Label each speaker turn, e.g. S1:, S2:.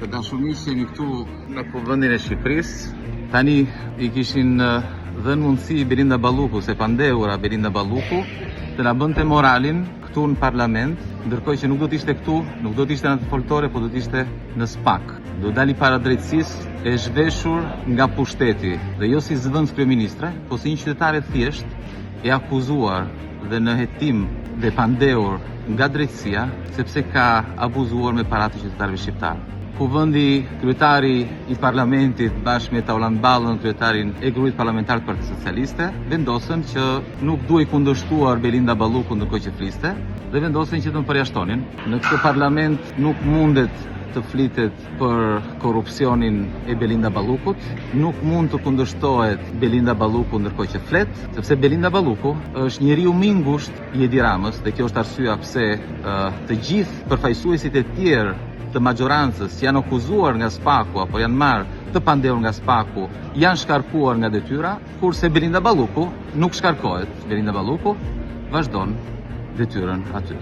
S1: Të dashurisë jemi këtu në kuvendin e Shqipërisë. Tani I kishin dhënë mundësi Belinda Balluku, se pandehura Belinda Balluku, të na bënte moralin këtu në parlament, ndërkohë që nuk do të ishte këtu, nuk do të ishte në atë foltore, po do të ishte në SPAK. Do dali para drejtësisë e zhveshur nga pushteti, dhe jo si zëvendës kryeministre, po si një qytetare thjesht e akuzuar dhe në hetim dhe pandehur nga drejtësia, sepse ka abuzuar me paratë të qytetarëve shqiptarë. Kuvendi, kryetari I parlamentit bashkë me Taulan Ballën, kryetarin e grupit parlamentar të Partisë Socialiste, vendosën që nuk duhej kundërshtuar Belinda Balluku ndërkohë që fliste, dhe vendosën që të më përjashtonin. Në këtë parlament nuk mundet të flitet për korrupsionin e Belinda Ballukut, nuk mund të kundërshtohet Belinda Balluku ndërkohë që flet, sepse Belinda Balluku është njeriu më I ngushtë I Edi Ramës, dhe kjo është arsyeja pse të gjithë përfaqësuesit e tjerë të majorancës janë akuzuar nga SPAK-u apo janë marrë të pandehur nga SPAK-u, janë shkarkuar nga detyra, kurse Belinda Balluku nuk shkarkohet. Belinda Balluku vazhdon detyrën aty.